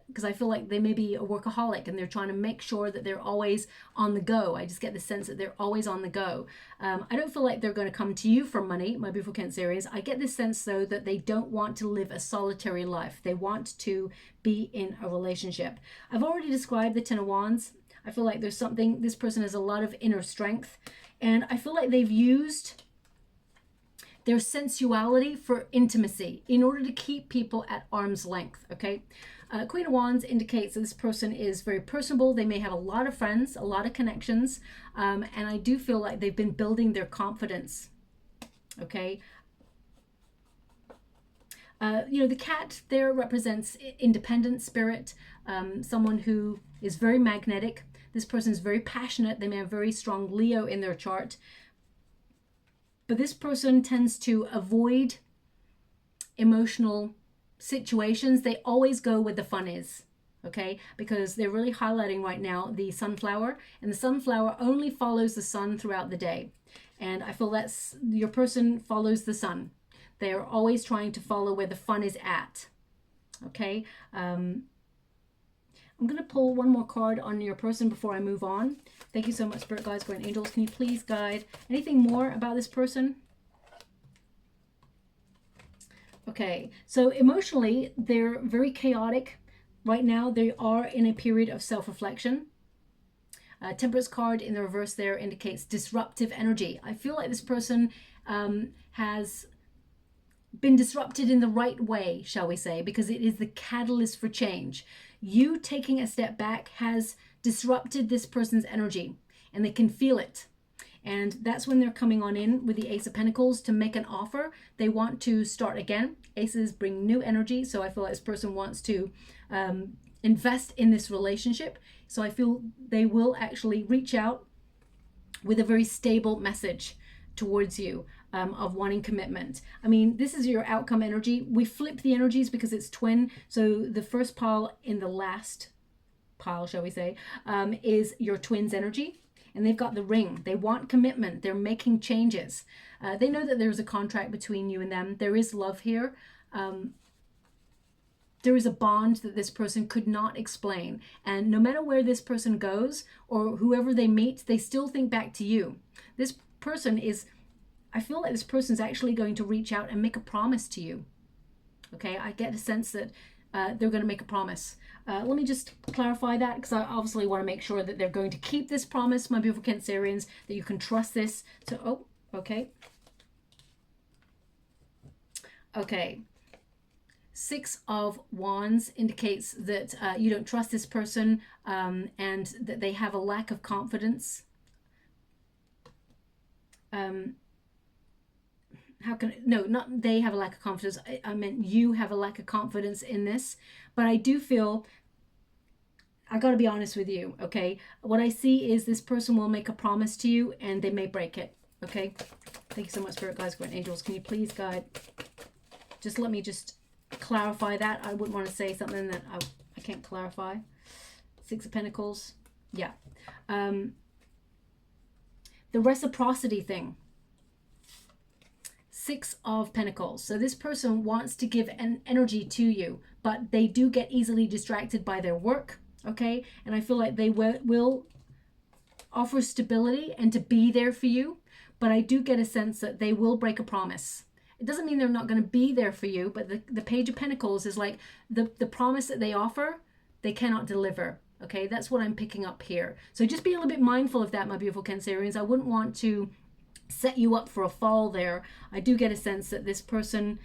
because I feel like they may be a workaholic and they're trying to make sure that they're always on the go. I just get the sense that they're always on the go. I don't feel like they're going to come to you for money, my beautiful Cancerians. I get this sense though that they don't want to live a solitary life. They want to be in a relationship. I've already described the 10 of Wands. I feel like there's something, this person has a lot of inner strength, and I feel like they've used their sensuality for intimacy in order to keep people at arm's length. Okay, Queen of Wands indicates that this person is very personable. They may have a lot of friends, a lot of connections, and I do feel like they've been building their confidence. Okay, the cat there represents independent spirit, someone who is very magnetic. This person is very passionate. They may have very strong Leo in their chart. But this person tends to avoid emotional situations. They always go where the fun is, okay? Because they're really highlighting right now the sunflower, and the sunflower only follows the sun throughout the day. And I feel that's, your person follows the sun. They are always trying to follow where the fun is at, okay? I'm going to pull one more card on your person before I move on. Thank you so much, Spirit Guides, Guardian Angels. Can you please guide anything more about this person? Okay, so emotionally, they're very chaotic. Right now, they are in a period of self-reflection. Temperance card in the reverse there indicates disruptive energy. I feel like this person has been disrupted in the right way, shall we say, because it is the catalyst for change. You taking a step back has disrupted this person's energy, and they can feel it. And that's when they're coming on in with the Ace of Pentacles to make an offer. They want to start again. Aces bring new energy, so I feel like this person wants to invest in this relationship. So I feel they will actually reach out with a very stable message towards you of wanting commitment. I mean, this is your outcome energy. We flip the energies because it's twin. So the first pile in the last pile, shall we say, is your twin's energy. And they've got the ring. They want commitment. They're making changes. They know that there's a contract between you and them. There is love here. There is a bond that this person could not explain. And no matter where this person goes or whoever they meet, they still think back to you. This person is, I feel like this person's actually going to reach out and make a promise to you. Okay, I get a sense that they're going to make a promise. Let me just clarify that, because I obviously want to make sure that they're going to keep this promise, my beautiful Cancerians, that you can trust this. So, oh, okay. Okay. 6 of Wands indicates that you don't trust this person and that they have a lack of confidence. How can, no, not they have a lack of confidence. I meant you have a lack of confidence in this. But I do feel, I got to be honest with you, okay? What I see is this person will make a promise to you and they may break it, okay? Thank you so much, Spirit Guides, Guardian Angels. Can you please guide? Just let me just clarify that. I wouldn't want to say something that I can't clarify. 6 of Pentacles. Yeah. The reciprocity thing. 6 of Pentacles. So this person wants to give an energy to you, but they do get easily distracted by their work, okay? And I feel like they will offer stability and to be there for you, but I do get a sense that they will break a promise. It doesn't mean they're not going to be there for you, but the Page of Pentacles is like the promise that they offer, they cannot deliver. Okay, that's what I'm picking up here. So just be a little bit mindful of that, my beautiful Cancerians. I wouldn't want to set you up for a fall there. I do get a sense that this person,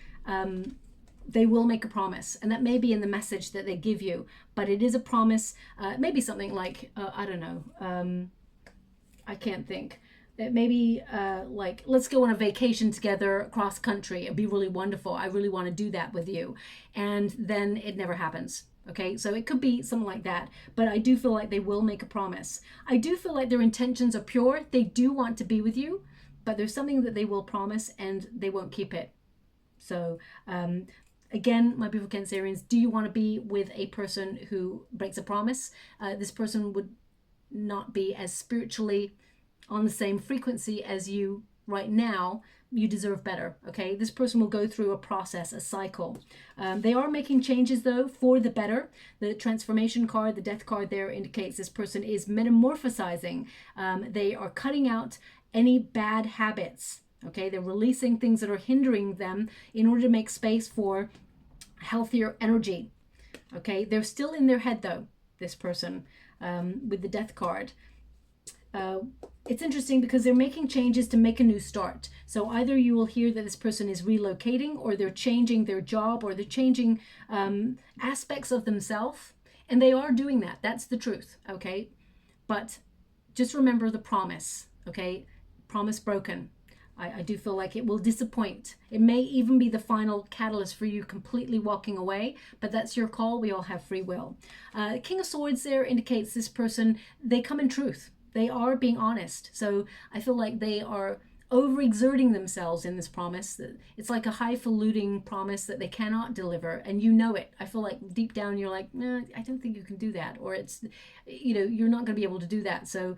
they will make a promise, and that may be in the message that they give you, but it is a promise. Maybe something like, I don't know, I can't think. Maybe like, let's go on a vacation together across country. It'd be really wonderful. I really want to do that with you. And then it never happens. Okay, so it could be something like that. But I do feel like they will make a promise. I do feel like their intentions are pure. They do want to be with you, but there's something that they will promise and they won't keep it. So again, my beautiful Cancerians, do you want to be with a person who breaks a promise? This person would not be as spiritually on the same frequency as you right now. You deserve better, okay? This person will go through a process, a cycle. They are making changes, though, for the better. The transformation card, the death card there indicates this person is metamorphosizing. They are cutting out any bad habits, okay? They're releasing things that are hindering them in order to make space for healthier energy, okay? They're still in their head, though, this person, with the death card. It's interesting because they're making changes to make a new start. So either you will hear that this person is relocating, or they're changing their job, or they're changing aspects of themselves. And they are doing that. That's the truth, okay? But just remember the promise, okay? Promise broken. I do feel like it will disappoint. It may even be the final catalyst for you completely walking away, but that's your call. We all have free will. King of Swords there indicates this person, they come in truth. They are being honest. So I feel like they are overexerting themselves in this promise. It's like a highfalutin promise that they cannot deliver, and you know it. I feel like deep down you're like, nah, I don't think you can do that, or it's, you know, you're not going to be able to do that. So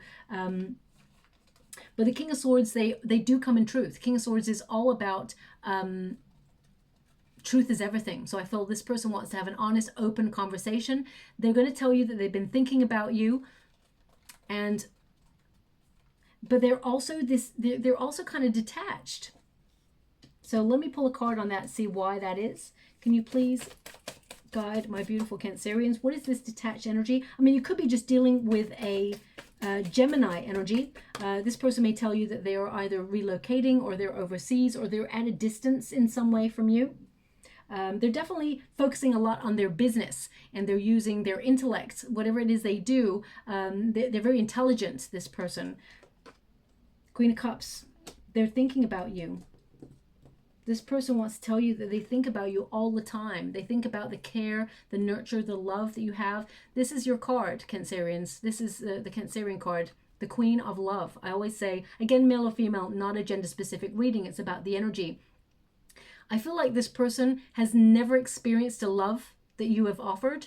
but the King of Swords, they do come in truth. King of Swords is all about truth is everything. So I feel this person wants to have an honest, open conversation. They're going to tell you that they've been thinking about you, and but they're also they're also kind of detached. So let me pull a card on that, see why that is. Can you please guide my beautiful Cancerians? What is this detached energy? I mean, you could be just dealing with a Gemini energy. This person may tell you that they are either relocating, or they're overseas, or they're at a distance in some way from you. They're definitely focusing a lot on their business, and they're using their intellect, whatever it is they do. They're very intelligent, this person. Queen of Cups, they're thinking about you. This person wants to tell you that they think about you all the time. They think about the care, the nurture, the love that you have. This is your card, Cancerians. This is the Cancerian card, the Queen of Love. I always say, again, male or female, not a gender-specific reading. It's about the energy. I feel like this person has never experienced a love that you have offered,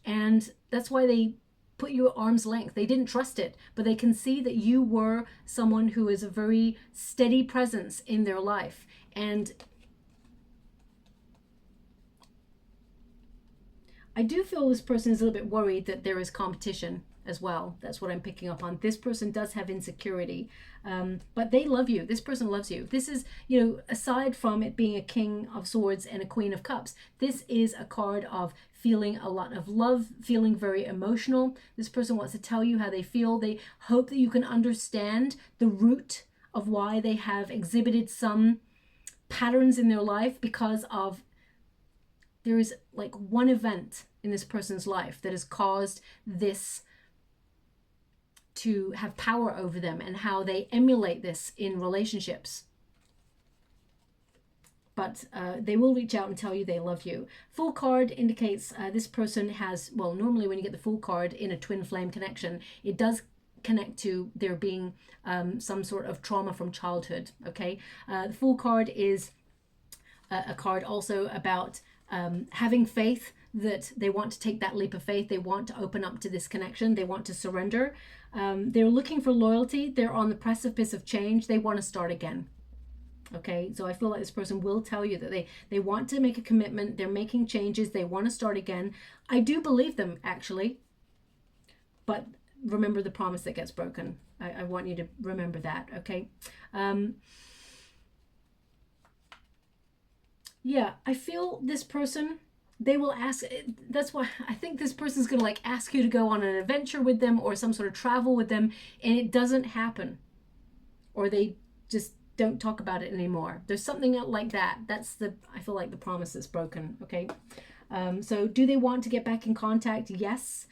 and that's why they put you at arm's length. They didn't trust it, but they can see that you were someone who is a very steady presence in their life. And I do feel this person is a little bit worried that there is competition, as well. That's what I'm picking up on. This person does have insecurity, but they love you. This person loves you. This is, you know, aside from it being a King of Swords and a Queen of Cups, this is a card of feeling a lot of love, feeling very emotional. This person wants to tell you how they feel. They hope that you can understand the root of why they have exhibited some patterns in their life, because of there is like one event in this person's life that has caused this to have power over them, and how they emulate this in relationships. But they will reach out and tell you they love you. Full card indicates this person has, well, normally when you get the full card in a twin flame connection, it does connect to there being some sort of trauma from childhood, okay? The full card is a card also about having faith, that they want to take that leap of faith. They want to open up to this connection. They want to surrender. They're looking for loyalty. They're on the precipice of change. They want to start again. Okay, so I feel like this person will tell you that they want to make a commitment. They're making changes. They want to start again. I do believe them, actually. But remember the promise that gets broken. I want you to remember that, okay? Yeah, I feel this person, they will ask, that's why I think this person's going to like ask you to go on an adventure with them or some sort of travel with them, and it doesn't happen. Or they just don't talk about it anymore. There's something like that. That's the, I feel like the promise that's broken, okay? So do they want to get back in contact? Yes.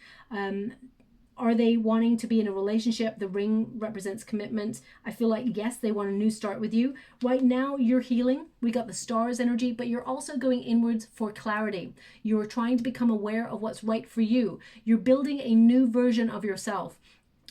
Are they wanting to be in a relationship? The ring represents commitment. I feel like, yes, they want a new start with you. Right now, you're healing. We got the stars energy, but you're also going inwards for clarity. You're trying to become aware of what's right for you. You're building a new version of yourself,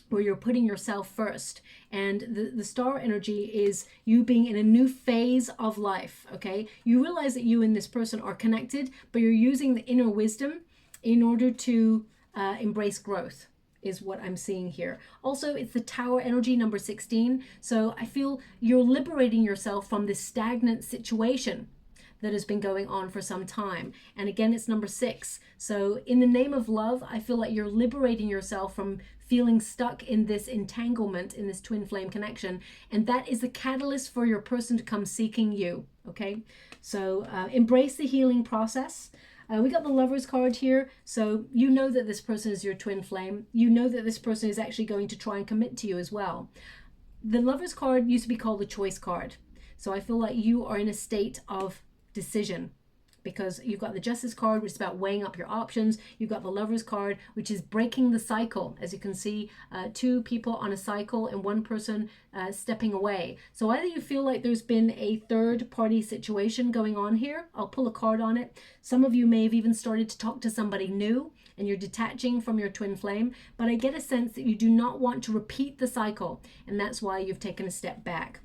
where you're putting yourself first. And the star energy is you being in a new phase of life, okay? You realize that you and this person are connected, but you're using the inner wisdom in order to embrace growth, is what I'm seeing here. Also, it's the Tower energy, number 16. So I feel you're liberating yourself from this stagnant situation that has been going on for some time. And again, it's number 6. So in the name of love, I feel like you're liberating yourself from feeling stuck in this entanglement, in this twin flame connection. And that is the catalyst for your person to come seeking you, okay? So embrace the healing process. We got the Lovers card here, so you know that this person is your twin flame. You know that this person is actually going to try and commit to you as well. The Lovers card used to be called the Choice card. So I feel like you are in a state of decision, because you've got the Justice card, which is about weighing up your options. You've got the Lovers card, which is breaking the cycle. As you can see, 2 people on a cycle and 1 person stepping away. So either you feel like there's been a third party situation going on here. I'll pull a card on it. Some of you may have even started to talk to somebody new, and you're detaching from your twin flame. But I get a sense that you do not want to repeat the cycle, and that's why you've taken a step back.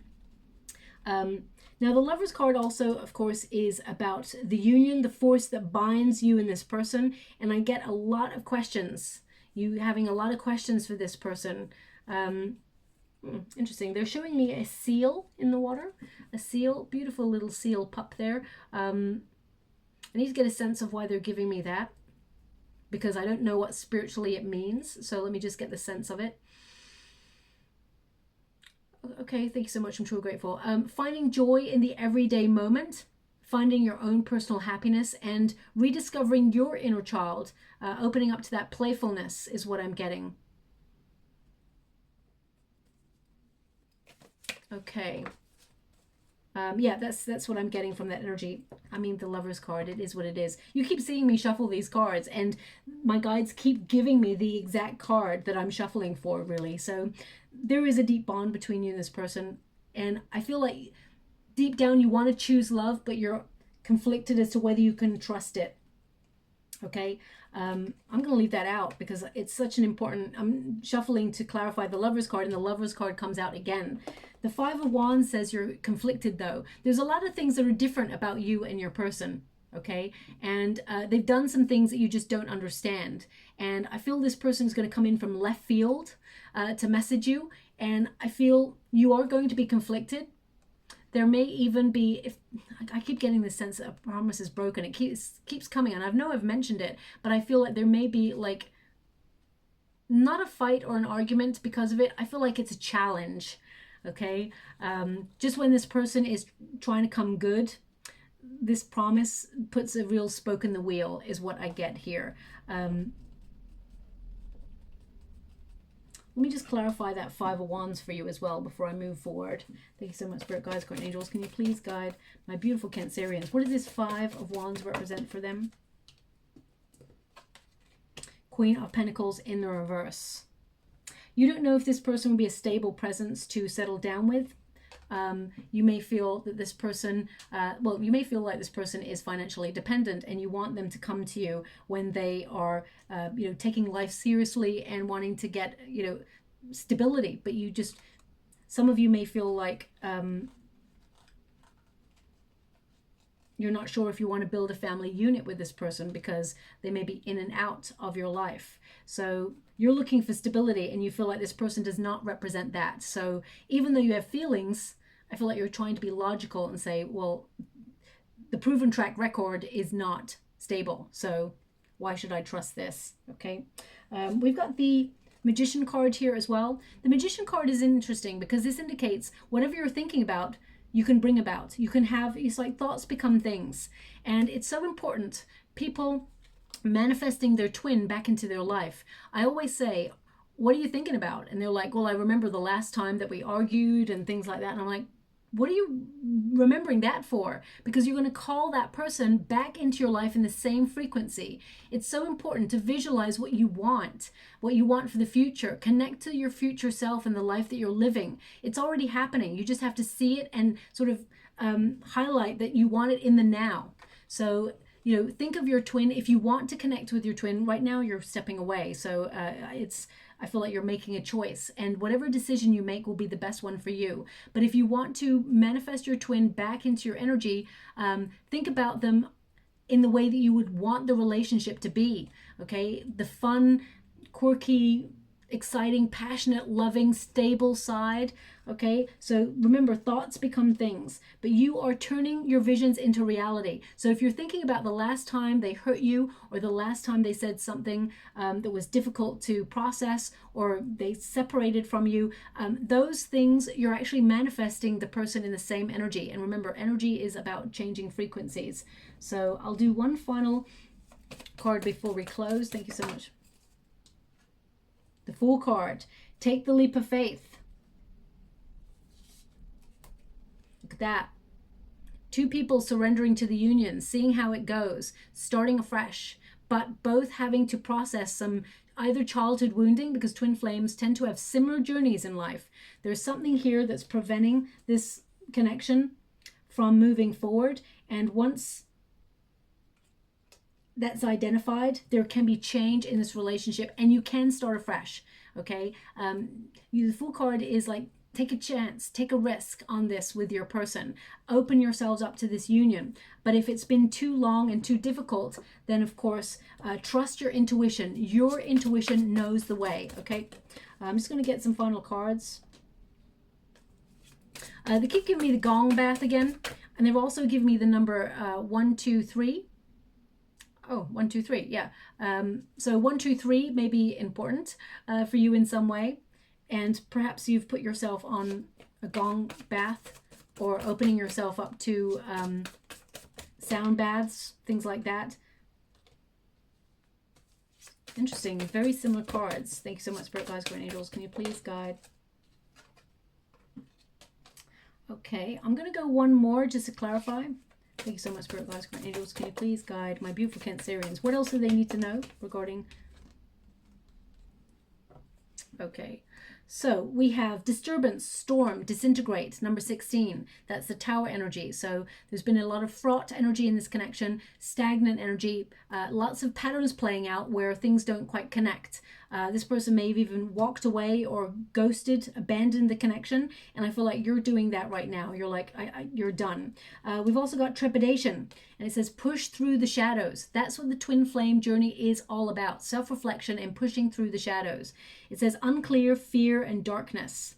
Now, the Lovers card also, of course, is about the union, the force that binds you and this person. And I get a lot of questions. You having a lot of questions for this person. Interesting. They're showing me a seal in the water. A seal. Beautiful little seal pup there. I need to get a sense of why they're giving me that, because I don't know what spiritually it means. So let me just get the sense of it. Okay, thank you so much. I'm truly grateful. Finding joy in the everyday moment, finding your own personal happiness, and rediscovering your inner child, opening up to that playfulness is what I'm getting. Okay. Yeah, that's what I'm getting from that energy. I mean, the Lovers card, it is what it is. You keep seeing me shuffle these cards, and my guides keep giving me the exact card that I'm shuffling for, really. So there is a deep bond between you and this person, and I feel like deep down you want to choose love, but you're conflicted as to whether you can trust it. Okay, I'm going to leave that out because it's such an important, I'm shuffling to clarify the Lovers card, and the Lovers card comes out again. The 5 of Wands says you're conflicted, though. There's a lot of things that are different about you and your person, okay? And they've done some things that you just don't understand. And I feel this person is going to come in from left field to message you. And I feel you are going to be conflicted. There may even be, if I keep getting the sense that a promise is broken, it keeps coming, and I know I've mentioned it, but I feel like there may be like not a fight or an argument because of it. I feel like it's a challenge. Okay, just when this person is trying to come good, this promise puts a real spoke in the wheel is what I get here. Let me just clarify that Five of Wands for you as well before I move forward. Thank you so much, Spirit Guides, Guardian Angels. Can you please guide my beautiful Cancerians? What does this Five of Wands represent for them? Queen of Pentacles in the reverse. You don't know if this person will be a stable presence to settle down with. You may feel that this person, well, you may feel like this person is financially dependent and you want them to come to you when they are, you know, taking life seriously and wanting to get, you know, stability. But you just, some of you may feel like you're not sure if you want to build a family unit with this person because they may be in and out of your life. So you're looking for stability and you feel like this person does not represent that. So even though you have feelings, I feel like you're trying to be logical and say, well, the proven track record is not stable. So why should I trust this? Okay. We've got the Magician card here as well. The Magician card is interesting because this indicates whatever you're thinking about, you can bring about. You can have, it's like thoughts become things. And it's so important. People manifesting their twin back into their life. I always say, what are you thinking about? And they're like, well, I remember the last time that we argued and things like that. And I'm like, what are you remembering that for? Because you're going to call that person back into your life in the same frequency. It's so important to visualize what you want for the future. Connect to your future self and the life that you're living. It's already happening. You just have to see it and sort of highlight that you want it in the now. So, you know, think of your twin. If you want to connect with your twin, right now you're stepping away. So I feel like you're making a choice, and whatever decision you make will be the best one for you. But if you want to manifest your twin back into your energy, think about them in the way that you would want the relationship to be. Okay, the fun, quirky, exciting, passionate, loving, stable side. Okay, so remember, thoughts become things, but you are turning your visions into reality. So if you're thinking about the last time they hurt you, or the last time they said something that was difficult to process, or they separated from you, those things, you're actually manifesting the person in the same energy. And remember, energy is about changing frequencies. So I'll do one final card before we close. Thank you so much. The Fool card. Take the leap of faith. Look at that. Two people surrendering to the union, seeing how it goes, starting afresh, but both having to process some either childhood wounding, because twin flames tend to have similar journeys in life. There's something here that's preventing this connection from moving forward. And once that's identified, there can be change in this relationship and you can start afresh. Okay, the Fool card is like, take a chance, take a risk on this with your person, open yourselves up to this union. But if it's been too long and too difficult, then of course trust your intuition. Your intuition knows the way. Okay, I'm just going to get some final cards. They keep giving me the gong bath again, and they've also given me the number 1, 2, 3. Oh, 1, 2, 3, yeah. So 1, 2, 3 may be important for you in some way. And perhaps you've put yourself on a gong bath or opening yourself up to sound baths, things like that. Interesting. Very similar cards. Thank you so much, Spirit Guides, Guardian Angels. Can you please guide? Okay, I'm going to go one more just to clarify. Thank you so much, Spirit Guides, Guardian Angels. Can you please guide my beautiful Cancerians? What else do they need to know regarding? Okay, so we have disturbance, storm, disintegrate, number 16. That's the Tower energy. So there's been a lot of fraught energy in this connection, stagnant energy, lots of patterns playing out where things don't quite connect. This person may have even walked away or ghosted, abandoned the connection. And I feel like you're doing that right now. You're like, you're done. We've also got trepidation. And it says, push through the shadows. That's what the twin flame journey is all about. Self-reflection and pushing through the shadows. It says unclear, fear, and darkness.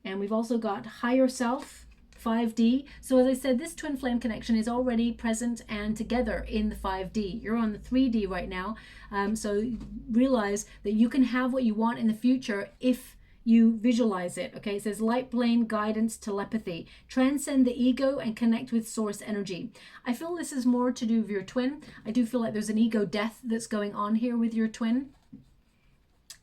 And we've also got higher self, 5D. So as I said, this twin flame connection is already present and together in the 5D. You're on the 3D right now. So realize that you can have what you want in the future if you visualize it. Okay, it says light plane guidance, telepathy, transcend the ego and connect with source energy. I feel this is more to do with your twin. I do feel like there's an ego death that's going on here with your twin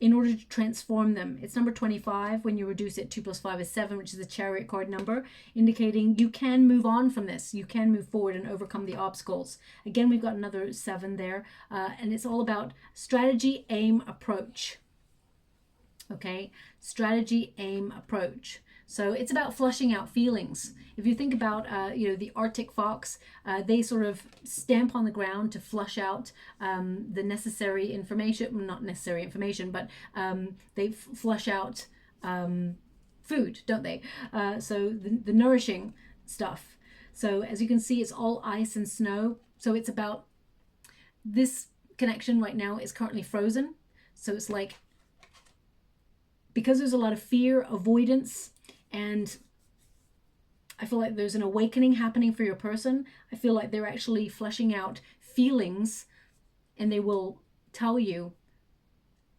in order to transform them. It's number 25. When you reduce it, 2 plus 5 is 7, which is the Chariot card number, indicating you can move on from this. You can move forward and overcome the obstacles. Again, we've got another 7 there, and it's all about strategy, aim, approach. Okay, strategy, aim, approach. So it's about flushing out feelings. If you think about, you know, the Arctic fox, they sort of stamp on the ground to flush out the necessary information, well, not necessary information, but they flush out food, don't they? So the nourishing stuff. So as you can see, it's all ice and snow. So it's about this connection right now is currently frozen. So it's like, because there's a lot of fear, avoidance, and I feel like there's an awakening happening for your person. I feel like they're actually fleshing out feelings, and they will tell you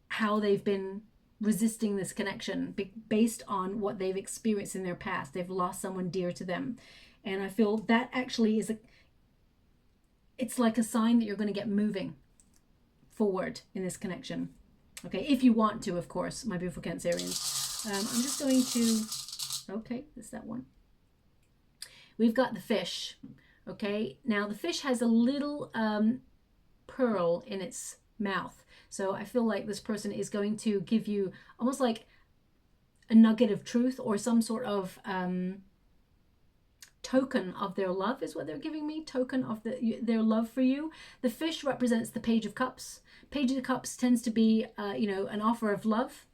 how they've been resisting this connection based on what they've experienced in their past. They've lost someone dear to them. And I feel that actually is it's like a sign that you're going to get moving forward in this connection. Okay, if you want to, of course, my beautiful Cancerians. I'm just going to, okay, that's that one. We've got the fish, okay? Now, the fish has a little pearl in its mouth. So I feel like this person is going to give you almost like a nugget of truth or some sort of token of their love is what they're giving me, token of their love for you. The fish represents the Page of Cups. Page of Cups tends to be, you know, an offer of love.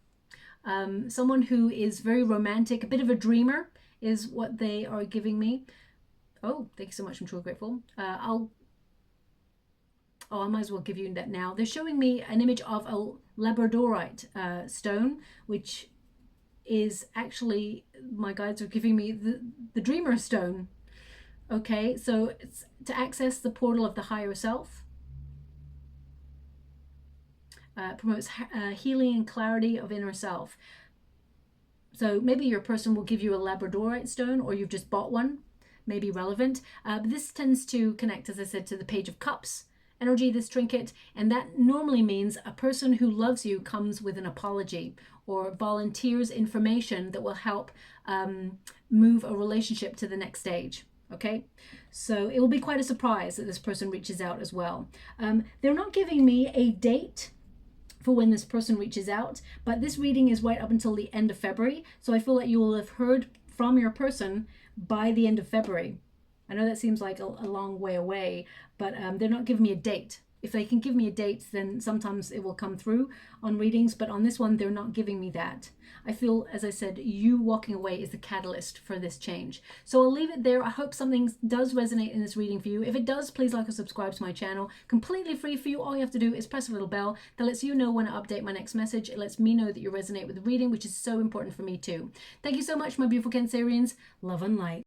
Someone who is very romantic, a bit of a dreamer is what they are giving me. Oh, thank you so much. I'm truly grateful. I might as well give you that now. They're showing me an image of a labradorite stone, which is actually, my guides are giving me the dreamer stone. Okay, so it's to access the portal of the higher self. Promotes healing and clarity of inner self. So maybe your person will give you a labradorite stone, or you've just bought one, maybe relevant. But this tends to connect, as I said, to the Page of Cups energy, this trinket, and that normally means a person who loves you comes with an apology or volunteers information that will help move a relationship to the next stage. Okay, so it will be quite a surprise that this person reaches out as well. They're not giving me a date for when this person reaches out, but this reading is right up until the end of February, so I feel like you will have heard from your person by the end of February. I know that seems like a long way away, but they're not giving me a date. If they can give me a date, then sometimes it will come through on readings, but on this one, they're not giving me that. I feel, as I said, you walking away is the catalyst for this change. So I'll leave it there. I hope something does resonate in this reading for you. If it does, please like or subscribe to my channel. Completely free for you. All you have to do is press a little bell that lets you know when I update my next message. It lets me know that you resonate with the reading, which is so important for me too. Thank you so much, my beautiful Cancerians. Love and light.